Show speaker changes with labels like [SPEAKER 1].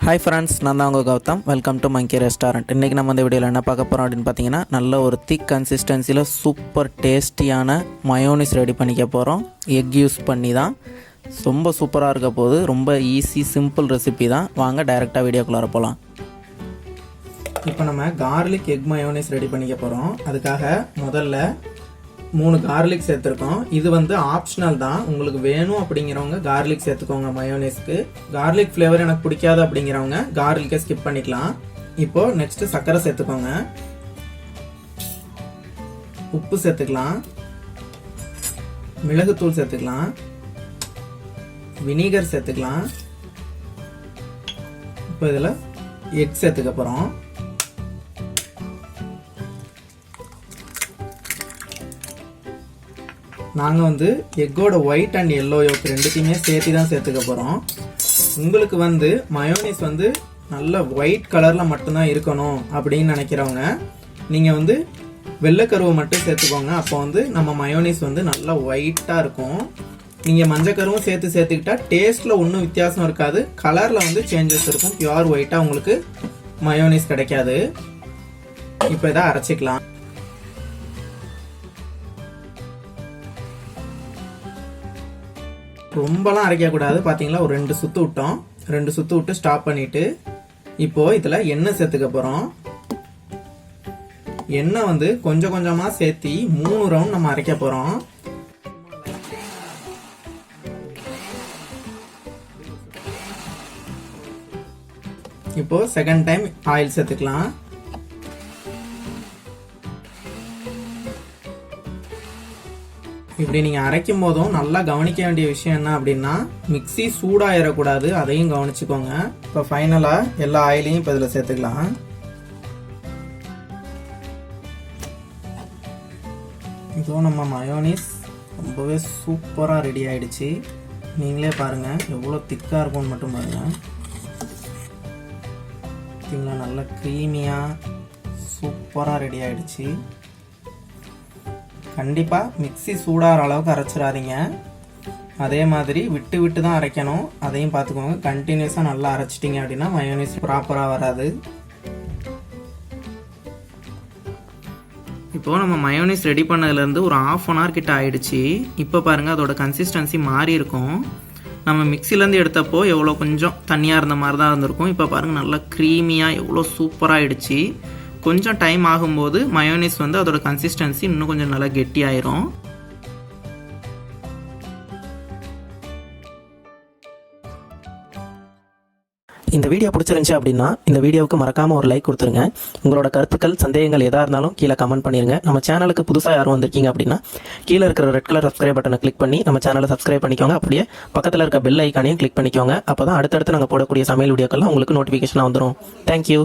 [SPEAKER 1] Hi friends, நான் தான் உங்கள் Gautham. Welcome to monkey restaurant. இன்றைக்கி நம்ம இந்த வீடியோவில் என்ன பார்க்க போகிறோம் அப்படின்னு பார்த்தீங்கன்னா, நல்ல ஒரு திக் கன்சிஸ்டன்சியில் சூப்பர் டேஸ்டியான மயோனிஸ் ரெடி பண்ணிக்க போகிறோம். எக் யூஸ் பண்ணி தான் ரொம்ப சூப்பராக இருக்க போகுது. ரொம்ப ஈஸி சிம்பிள் ரெசிபி தான். வாங்க டைரெக்டாக வீடியோக்குள்ளார போகலாம். இப்போ நம்ம கார்லிக் எக் மயோனிஸ் ரெடி பண்ணிக்க போகிறோம். அதுக்காக முதல்ல 3 கார்லிக் சேர்த்துருக்கோம். இது வந்து ஆப்ஷனல் தான், உங்களுக்கு வேணும் அப்படிங்கிறவங்க கார்லிக் சேர்த்துக்கோங்க மயோனீஸ்க்கு. கார்லிக் ஃப்ளேவர் எனக்கு பிடிக்காது அப்படிங்கிறவங்க கார்லிக்கை ஸ்கிப் பண்ணிக்கலாம். இப்போ நெக்ஸ்ட் சர்க்கரை சேர்த்துக்கோங்க, உப்பு சேர்த்துக்கலாம், மிளகுத்தூள் சேர்த்துக்கலாம், வினிகர் சேர்த்துக்கலாம். இப்போ இதில் எக் சேர்த்துக்க போகிறோம். நாங்கள் வந்து எக்கோட ஒயிட் அண்ட் எல்லோ யோக் ரெண்டுத்தையுமே சேர்த்து தான் சேர்த்துக்க போகிறோம். உங்களுக்கு வந்து மயோனிஸ் வந்து நல்ல ஒயிட் கலரில் மட்டும்தான் இருக்கணும் அப்படின்னு நினைக்கிறவங்க நீங்கள் வந்து வெள்ளைக்கருவை மட்டும் சேர்த்துக்கோங்க. அப்போ வந்து நம்ம மயோனிஸ் வந்து நல்லா ஒயிட்டாக இருக்கும். நீங்கள் மஞ்சக்கருவும் சேர்த்துக்கிட்டா டேஸ்ட்டில் ஒன்றும் வித்தியாசம் இருக்காது, கலரில் வந்து சேஞ்சஸ் இருக்கும். பியூர் ஒயிட்டாக உங்களுக்கு மயோனிஸ் கிடைக்காது. இப்போ இதை அரைச்சிக்கலாம். ரொம்பலாம் அரைக்கக்கூடாது. பார்த்தீங்களா, ஒரு 2 சுற்று விட்டோம். 2 சுற்று விட்டு ஸ்டாப் பண்ணிவிட்டு இப்போது இதில் எண்ணெய் சேர்த்துக்க போகிறோம். எண்ணெய் வந்து கொஞ்சம் கொஞ்சமாக சேர்த்தி 3 ரவுண்ட் நம்ம அரைக்க போகிறோம். இப்போது செகண்ட் டைம் ஆயில் சேர்த்துக்கலாம். இப்படி நீங்கள் அரைக்கும் போதும் நல்லா கவனிக்க வேண்டிய விஷயம் என்ன அப்படின்னா, மிக்ஸி சூடாயிடக்கூடாது, அதையும் கவனிச்சுக்கோங்க. இப்போ ஃபைனலாக எல்லா ஆயிலையும் இப்போ இதில் சேர்த்துக்கலாம். இப்போ நம்ம மயோனிஸ் ரொம்பவே சூப்பராக ரெடி ஆகிடுச்சு. நீங்களே பாருங்கள் எவ்வளோ திக்காக இருக்கும்னு மட்டும் பாருங்கள். பார்த்தீங்களா, நல்லா க்ரீமியாக சூப்பராக ரெடி ஆகிடுச்சு. கண்டிப்பாக மிக்ஸி சூடாகிற அளவுக்கு அரைச்சிடாதீங்க. அதே மாதிரி விட்டு விட்டு தான் அரைக்கணும், அதையும் பார்த்துக்கோங்க. கண்டினியூஸாக நல்லா அரைச்சிட்டிங்க அப்படின்னா மயோனிஸ் ப்ராப்பராக வராது. இப்போது நம்ம மயோனிஸ் ரெடி பண்ணதுலேருந்து ஒரு 1/2 hour கிட்ட ஆயிடுச்சு. இப்போ பாருங்கள் அதோட கன்சிஸ்டன்சி மாறி இருக்கும். நம்ம மிக்சிலேருந்து எடுத்தப்போ எவ்வளோ கொஞ்சம் தண்ணியாக இருந்த மாதிரி தான் இருந்திருக்கும். இப்போ பாருங்கள் நல்லா க்ரீமியாக எவ்வளோ சூப்பராக ஆயிடுச்சு. கொஞ்சம் டைம் ஆகும்போது மயோனிஸ் வந்து அதோட கன்சிஸ்டன்சி இன்னும் கொஞ்சம் நல்லா கெட்டியாயிரும். இந்த வீடியோ பிடிச்சிருந்துச்சு அப்படின்னா இந்த வீடியோவுக்கு மறக்காமல் ஒரு லைக் கொடுத்துருங்க. உங்களோட கருத்துக்கள் சந்தேகங்கள் எதாக இருந்தாலும் கீழே கமெண்ட் பண்ணிடுங்க. நம்ம சேனலுக்கு புதுசாக யாரும் வந்திருக்கீங்க அப்படின்னா கீழே இருக்கிற ரெட் கலர் சப்ஸ்கிரைப் பட்டனை கிளிக் பண்ணி நம்ம சேனலை சப்ஸ்கிரைப் பண்ணிக்கோங்க. அப்படியே பக்கத்தில் இருக்க பெல் ஐக்கானையும் கிளிக் பண்ணிக்கோங்க. அப்போ தான் அடுத்தடுத்து நாங்கள் போடக்கூடிய சமையல் வீடியோக்கெல்லாம் உங்களுக்கு நோட்டிஃபிகேஷனாக வந்துடும். தேங்க்யூ.